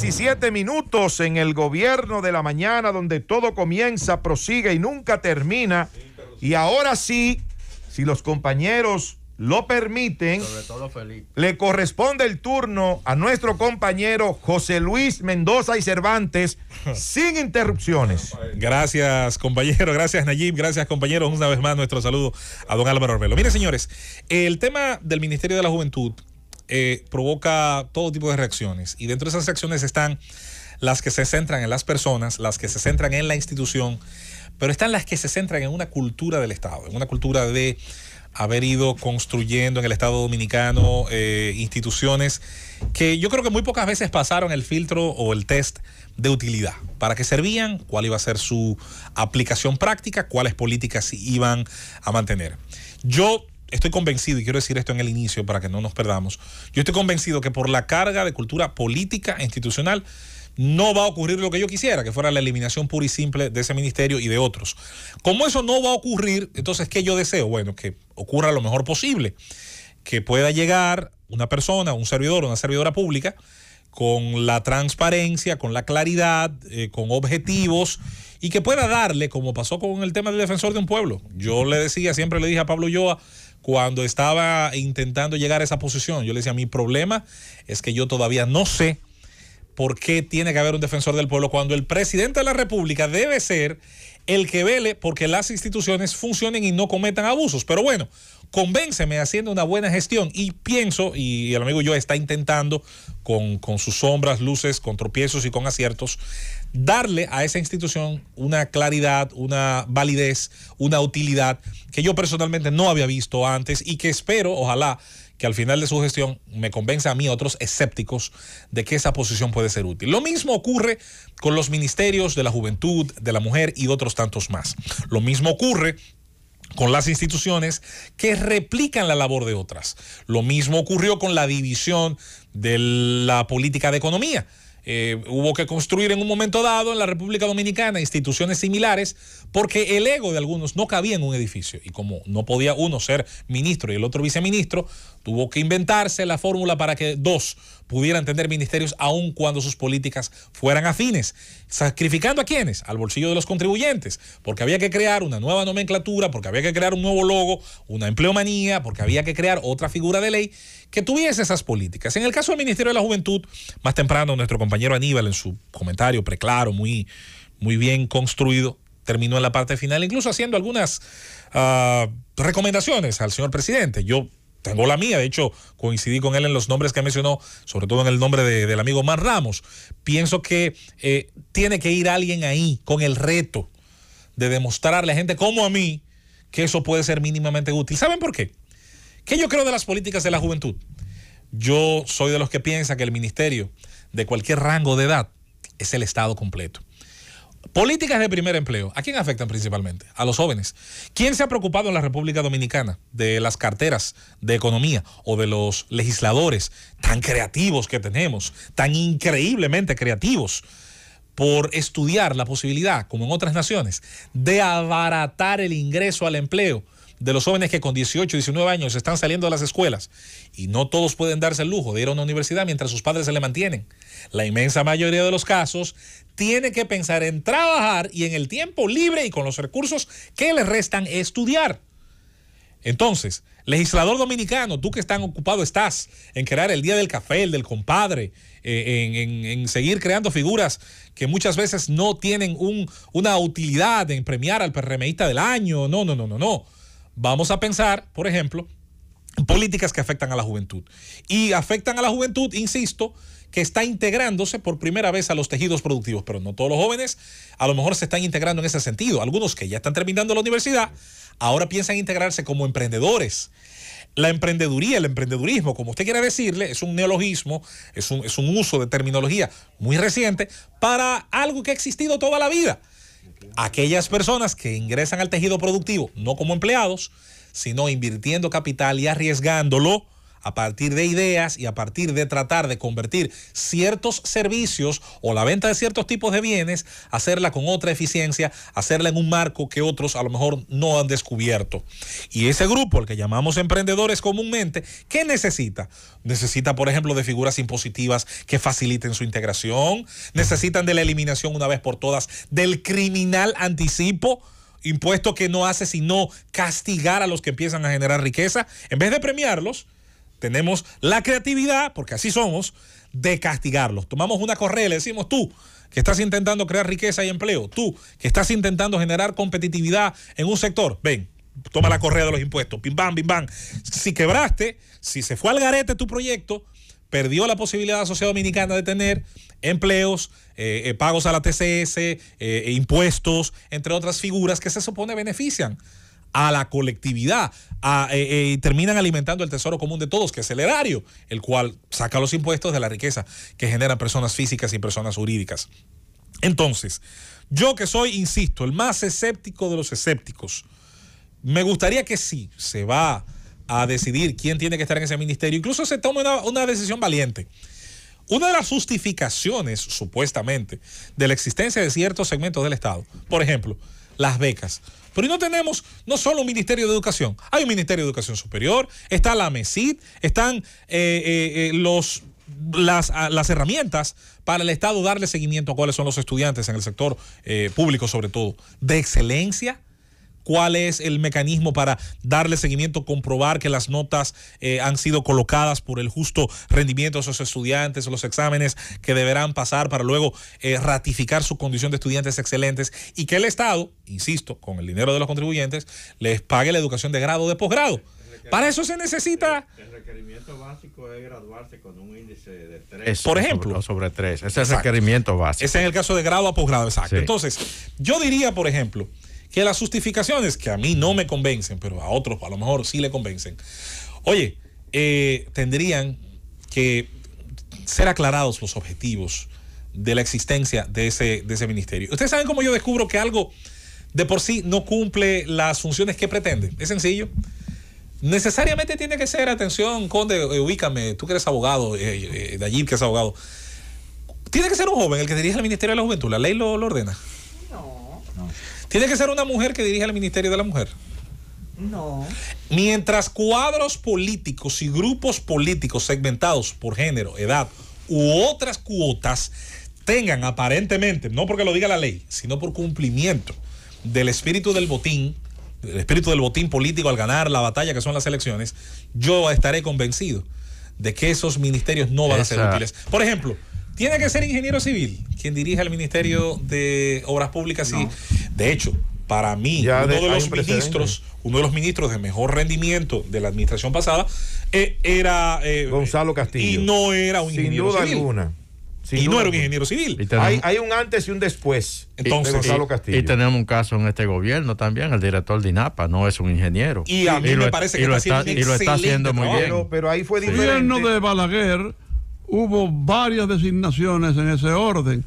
17 minutos en el gobierno de la mañana, donde todo comienza, prosigue y nunca termina. Y ahora sí, si los compañeros lo permiten, sobre todo feliz, le corresponde el turno a nuestro compañero José Luis Mendoza y Cervantes, sin interrupciones. Gracias, compañero, gracias, Nayib, gracias, compañeros. Una vez más, nuestro saludo a don Álvaro Arbelo. Mire, señores, el tema del Ministerio de la Juventud provoca todo tipo de reacciones, y dentro de esas reacciones están las que se centran en las personas, las que se centran en la institución, pero están las que se centran en una cultura del Estado, en una cultura de haber ido construyendo en el Estado Dominicano instituciones que yo creo que muy pocas veces pasaron el filtro o el test de utilidad. ¿Para qué servían? ¿Cuál iba a ser su aplicación práctica? ¿Cuáles políticas iban a mantener? Yo estoy convencido, y quiero decir esto en el inicio para que no nos perdamos, yo estoy convencido que por la carga de cultura política e institucional no va a ocurrir lo que yo quisiera, que fuera la eliminación pura y simple de ese ministerio y de otros. Como eso no va a ocurrir, entonces, ¿qué yo deseo? Bueno, que ocurra lo mejor posible, que pueda llegar una persona, un servidor, una servidora pública, con la transparencia, con la claridad, con objetivos, y que pueda darle, como pasó con el tema del defensor de un pueblo. Yo le decía, siempre le dije a Pablo Ulloa, cuando estaba intentando llegar a esa posición, yo le decía, mi problema es que yo todavía no sé por qué tiene que haber un defensor del pueblo cuando el presidente de la República debe ser el que vele porque las instituciones funcionen y no cometan abusos. Pero bueno, convénceme haciendo una buena gestión, y pienso, y el amigo yo está intentando con sus sombras, luces, con tropiezos y con aciertos, darle a esa institución una claridad, una validez, una utilidad que yo personalmente no había visto antes, y que espero, ojalá, que al final de su gestión me convenza a mí, a otros escépticos, de que esa posición puede ser útil. Lo mismo ocurre con los ministerios de la juventud, de la mujer y otros tantos más. Lo mismo ocurre con las instituciones que replican la labor de otras. Lo mismo ocurrió con la división de la política de economía. Hubo que construir en un momento dado en la República Dominicana instituciones similares porque el ego de algunos no cabía en un edificio, y como no podía uno ser ministro y el otro viceministro, tuvo que inventarse la fórmula para que dos pudieran tener ministerios aun cuando sus políticas fueran afines, sacrificando a quienes, al bolsillo de los contribuyentes, porque había que crear una nueva nomenclatura, porque había que crear un nuevo logo, una empleomanía, porque había que crear otra figura de ley que tuviese esas políticas. En el caso del Ministerio de la Juventud, más temprano nuestro compañero Aníbal, en su comentario preclaro, muy bien construido, terminó en la parte final, incluso haciendo algunas recomendaciones al señor presidente. Yo tengo la mía, de hecho coincidí con él en los nombres que mencionó, sobre todo en el nombre del amigo Man Ramos. Pienso que tiene que ir alguien ahí con el reto de demostrarle a gente como a mí que eso puede ser mínimamente útil. ¿Saben por qué? ¿Qué yo creo de las políticas de la juventud? Yo soy de los que piensa que el ministerio de cualquier rango de edad es el Estado completo. Políticas de primer empleo, ¿a quién afectan principalmente? A los jóvenes. ¿Quién se ha preocupado en la República Dominicana de las carteras de economía o de los legisladores tan creativos que tenemos, tan increíblemente creativos, por estudiar la posibilidad, como en otras naciones, de abaratar el ingreso al empleo de los jóvenes que con 18, 19 años están saliendo de las escuelas, y no todos pueden darse el lujo de ir a una universidad mientras sus padres se le mantienen? La inmensa mayoría de los casos tiene que pensar en trabajar y en el tiempo libre y con los recursos que le restan estudiar. Entonces, legislador dominicano, tú que tan ocupado estás en crear el Día del Café, el del compadre, en seguir creando figuras que muchas veces no tienen una utilidad en premiar al PRMista del año. No. Vamos a pensar, por ejemplo, en políticas que afectan a la juventud. Y afectan a la juventud, insisto, que está integrándose por primera vez a los tejidos productivos, pero no todos los jóvenes a lo mejor se están integrando en ese sentido. Algunos que ya están terminando la universidad ahora piensan integrarse como emprendedores. La emprendeduría, el emprendedurismo, como usted quiera decirle, es un neologismo, es un uso de terminología muy reciente para algo que ha existido toda la vida. Aquellas personas que ingresan al tejido productivo, no como empleados, sino invirtiendo capital y arriesgándolo a partir de ideas y a partir de tratar de convertir ciertos servicios o la venta de ciertos tipos de bienes, hacerla con otra eficiencia, hacerla en un marco que otros a lo mejor no han descubierto. Y ese grupo, el que llamamos emprendedores comúnmente, ¿qué necesita? Necesita, por ejemplo, de figuras impositivas que faciliten su integración, necesitan de la eliminación una vez por todas del criminal anticipo, impuesto que no hace sino castigar a los que empiezan a generar riqueza. En vez de premiarlos, tenemos la creatividad, porque así somos, de castigarlos. Tomamos una correa y le decimos: tú, que estás intentando crear riqueza y empleo, tú, que estás intentando generar competitividad en un sector, ven, toma la correa de los impuestos, pim, bam, bim, bam. Si quebraste, si se fue al garete tu proyecto, perdió la posibilidad de la sociedad dominicana de tener empleos, pagos a la TCS, impuestos, entre otras figuras que se supone benefician a la colectividad, y terminan alimentando el tesoro común de todos, que es el erario, el cual saca los impuestos de la riqueza que generan personas físicas y personas jurídicas. Entonces, yo que soy, insisto, el más escéptico de los escépticos, me gustaría que sí, se va a decidir quién tiene que estar en ese ministerio, incluso se tome una decisión valiente. Una de las justificaciones, supuestamente, de la existencia de ciertos segmentos del Estado, por ejemplo, las becas. Pero no tenemos no solo un Ministerio de Educación, hay un Ministerio de Educación Superior, está la MESID, están las herramientas para el Estado darle seguimiento a cuáles son los estudiantes en el sector público, sobre todo, de excelencia. ¿Cuál es el mecanismo para darle seguimiento, comprobar que las notas han sido colocadas por el justo rendimiento de esos estudiantes, los exámenes que deberán pasar para luego ratificar su condición de estudiantes excelentes, y que el Estado, insisto, con el dinero de los contribuyentes, les pague la educación de grado o de posgrado? Para eso se necesita... El requerimiento básico es graduarse con un índice de 3. Por ejemplo. Sobre 3. Ese es el requerimiento básico. Ese es el caso de grado a posgrado, exacto. Sí. Entonces, yo diría, por ejemplo, que las justificaciones que a mí no me convencen, pero a otros a lo mejor sí le convencen, oye, tendrían que ser aclarados los objetivos de la existencia de ese ministerio. Ustedes saben cómo yo descubro que algo de por sí no cumple las funciones que pretende. Es sencillo. Necesariamente tiene que ser, atención, Conde, ubícame, tú que eres abogado, Nayib que es abogado, tiene que ser un joven el que dirige el Ministerio de la Juventud. ¿La ley lo ordena? No. ¿Tiene que ser una mujer que dirija el Ministerio de la Mujer? No. Mientras cuadros políticos y grupos políticos segmentados por género, edad u otras cuotas tengan aparentemente, no porque lo diga la ley, sino por cumplimiento del espíritu del botín político al ganar la batalla que son las elecciones, yo estaré convencido de que esos ministerios no van a ser útiles. Por ejemplo, tiene que ser ingeniero civil quien dirija el Ministerio de Obras Públicas. No. Y, de hecho, para mí, uno de los ministros de mejor rendimiento de la administración pasada era Gonzalo Castillo. Y no era un ingeniero civil. Sin duda alguna. Y no era un ingeniero civil. Hay un antes y un después. Entonces, de Gonzalo Castillo. Y tenemos un caso en este gobierno también, el director de INAPA no es un ingeniero. Y a mí me parece que lo está haciendo muy bien. Pero ahí fue diferente. En el gobierno de Balaguer hubo varias designaciones en ese orden.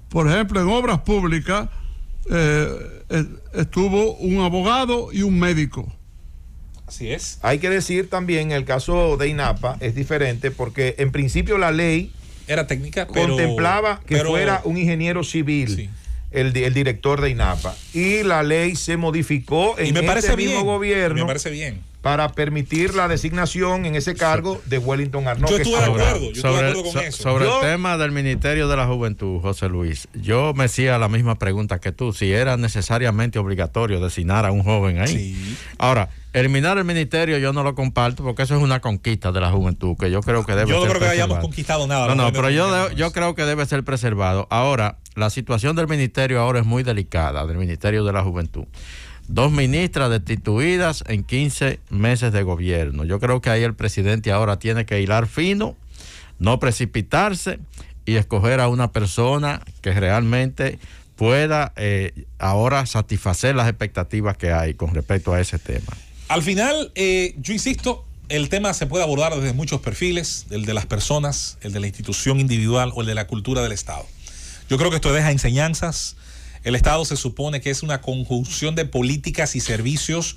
Por ejemplo, en obras públicas estuvo un abogado y un médico. Así es. Hay que decir también, el caso de INAPA es diferente porque en principio la ley era técnica, pero contemplaba que fuera un ingeniero civil, sí, el director de INAPA, y la ley se modificó en este mismo gobierno. Me parece bien. Para permitir la designación en ese cargo de Wellington Arnaud. Yo estuve de acuerdo con eso. Sobre el tema del Ministerio de la Juventud, José Luis, yo me hacía la misma pregunta que tú, si era necesariamente obligatorio designar a un joven ahí. Sí. Ahora, eliminar el ministerio yo no lo comparto porque eso es una conquista de la juventud que yo creo que debe ser preservado. Yo no creo que hayamos conquistado nada. No, pero yo creo que debe ser preservado. Ahora, la situación del ministerio ahora es muy delicada, del Ministerio de la Juventud. 2 ministras destituidas en 15 meses de gobierno. Yo creo que ahí el presidente ahora tiene que hilar fino, no precipitarse y escoger a una persona que realmente pueda ahora satisfacer las expectativas que hay con respecto a ese tema. Al final, yo insisto, el tema se puede abordar desde muchos perfiles, el de las personas, el de la institución individual o el de la cultura del Estado. Yo creo que esto deja enseñanzas. El Estado se supone que es una conjunción de políticas y servicios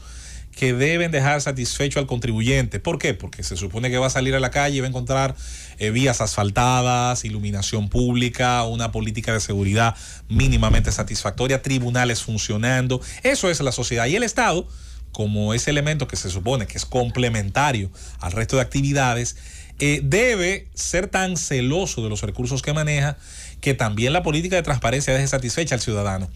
que deben dejar satisfecho al contribuyente. ¿Por qué? Porque se supone que va a salir a la calle y va a encontrar vías asfaltadas, iluminación pública, una política de seguridad mínimamente satisfactoria, tribunales funcionando. Eso es la sociedad. Y el Estado, como ese elemento que se supone que es complementario al resto de actividades, debe ser tan celoso de los recursos que maneja que también la política de transparencia deje satisfecha al ciudadano.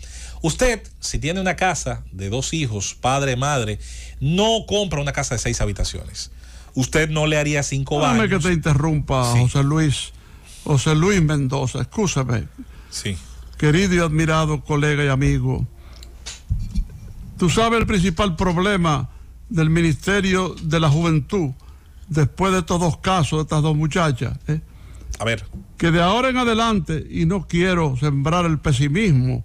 Usted, si tiene una casa de 2 hijos, padre, madre, no compra una casa de 6 habitaciones. Usted no le haría 5 baños. Déjame que te interrumpa, Sí. José Luis Mendoza, escúchame. Sí. Querido y admirado colega y amigo, tú sabes el principal problema del Ministerio de la Juventud después de estos 2 casos de estas 2 muchachas, A ver. que de ahora en adelante, y no quiero sembrar el pesimismo,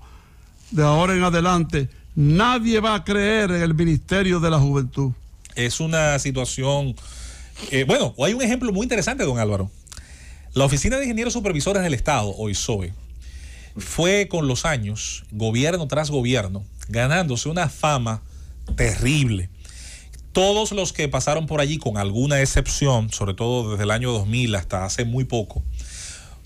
de ahora en adelante nadie va a creer en el Ministerio de la Juventud. Es una situación... bueno, hay un ejemplo muy interesante, don Álvaro. La Oficina de Ingenieros Supervisores del Estado, o ISOE, fue con los años, gobierno tras gobierno, ganándose una fama terrible. Todos los que pasaron por allí, con alguna excepción, sobre todo desde el año 2000 hasta hace muy poco,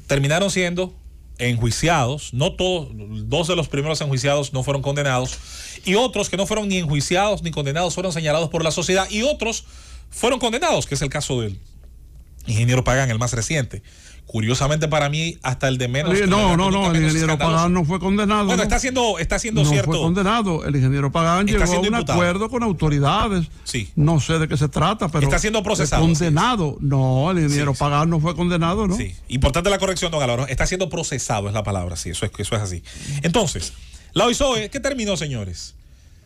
terminaron siendo enjuiciados. No todos, 2 de los primeros enjuiciados no fueron condenados, y otros que no fueron ni enjuiciados ni condenados fueron señalados por la sociedad, y otros fueron condenados, que es el caso del ingeniero Pagán, el más reciente. Curiosamente para mí, hasta el de menos... el ingeniero Pagán no fue condenado. Bueno, ¿no? está siendo no cierto. Fue condenado. El ingeniero Pagán Está llegó a siendo un imputado. acuerdo con autoridades. Sí. No sé de qué se trata, pero... Está siendo procesado. Condenado. No, el ingeniero Pagán no fue condenado, ¿no? Sí, importante la corrección, don Álvaro. Está siendo procesado, es la palabra, sí, eso es así. Entonces, la OISOE, ¿qué terminó, señores?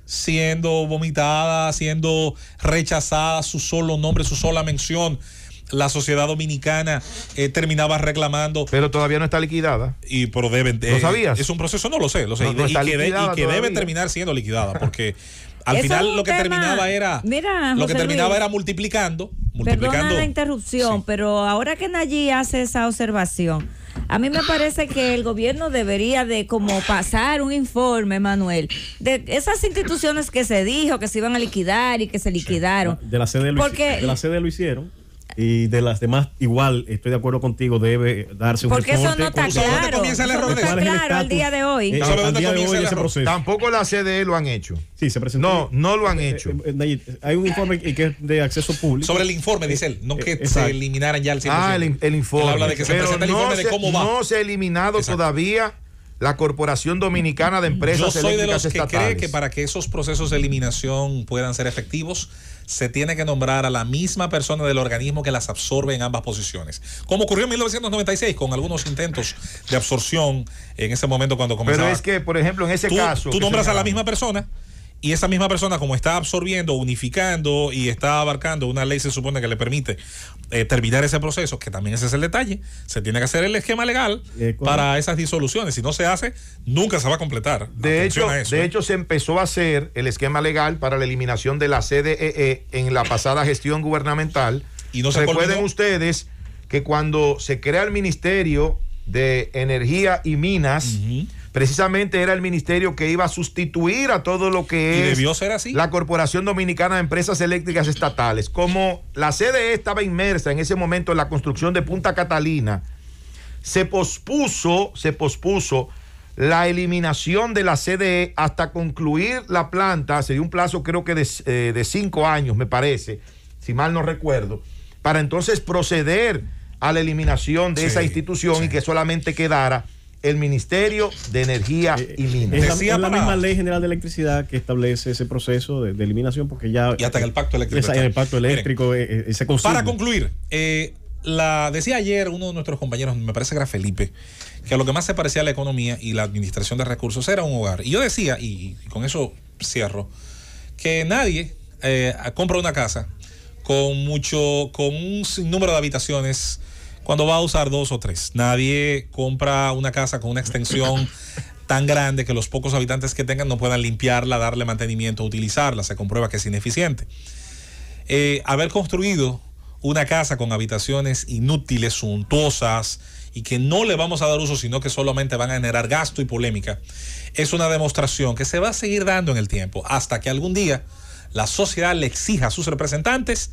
Siendo vomitada, siendo rechazada, su solo nombre, su sola mención. La sociedad dominicana terminaba reclamando. Pero todavía no está liquidada. Pero deben. ¿Lo sabías? Es un proceso, no lo sé. No está liquidada y que debe todavía. terminar siendo liquidada, porque al Eso final es un lo que tema- terminaba era. Mira, lo que José terminaba Luis. era multiplicando. Perdona la interrupción, Sí. pero ahora que Nayib hace esa observación, a mí me parece que el gobierno debería de como pasar un informe, Manuel, de esas instituciones que se dijo que se iban a liquidar y que se liquidaron. De la sede Porque- de la sede lo hicieron. Y de las demás, igual, estoy de acuerdo contigo, debe darse un Porque eso reporte. no está ¿Tú sabes dónde claro. comienza el Eso error no de está eso? ¿Cuál es el claro al estatus? día de hoy. ¿Sabes dónde Al día de comienza hoy el ese error? proceso. Tampoco la CDE lo han hecho. Sí, se presentó. No lo han hecho. Nayib, hay un informe que es de acceso público. Sobre el informe, dice él, no que Exacto. se eliminaran ya el 100%. El informe. Él habla de que se Pero presenta el informe de cómo va. no se ha eliminado Exacto. todavía la Corporación Dominicana de Empresas Yo soy de Eléctricas los que Estatales. cree que para que esos procesos de eliminación puedan ser efectivos, se tiene que nombrar a la misma persona del organismo que las absorbe en ambas posiciones. Como ocurrió en 1996 con algunos intentos de absorción en ese momento cuando comenzaba. Pero es que, por ejemplo, en ese caso... Tú que nombras a la señalamos, misma persona, y esa misma persona, como está absorbiendo, unificando y está abarcando una ley, se supone que le permite terminar ese proceso, que también ese es el detalle, se tiene que hacer el esquema legal para esas disoluciones. Si no se hace, nunca se va a completar. De Atención a eso, hecho, se empezó a hacer el esquema legal para la eliminación de la CDE en la pasada gestión gubernamental. Y no se Recuerden culminó. ustedes que cuando se crea el Ministerio de Energía y Minas, precisamente era el ministerio que iba a sustituir a todo lo que Y es debió ser así. la Corporación Dominicana de Empresas Eléctricas Estatales. Como la CDE estaba inmersa en ese momento en la construcción de Punta Catalina, se pospuso la eliminación de la CDE hasta concluir la planta. Se dio un plazo creo que de 5 años, me parece, si mal no recuerdo, para entonces proceder a la eliminación de esa institución y que solamente quedara el Ministerio de Energía y Minas. Es la misma Ley General de Electricidad que establece ese proceso de eliminación, porque ya... Y hasta en el Pacto Eléctrico. En el Pacto Eléctrico se consigue. Para concluir, decía ayer uno de nuestros compañeros, me parece que era Felipe, que a lo que más se parecía a la economía y la administración de recursos era un hogar. Y yo decía, y con eso cierro, que nadie compra una casa con un sinnúmero de habitaciones cuando va a usar 2 o 3. Nadie compra una casa con una extensión tan grande que los pocos habitantes que tengan no puedan limpiarla, darle mantenimiento, utilizarla. Se comprueba que es ineficiente. Haber construido una casa con habitaciones inútiles, suntuosas y que no le vamos a dar uso, sino que solamente van a generar gasto y polémica, es una demostración que se va a seguir dando en el tiempo hasta que algún día la sociedad le exija a sus representantes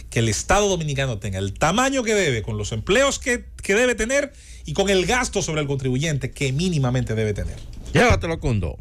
que el Estado dominicano tenga el tamaño que debe, con los empleos que debe tener y con el gasto sobre el contribuyente que mínimamente debe tener. Llévatelo, Cundo.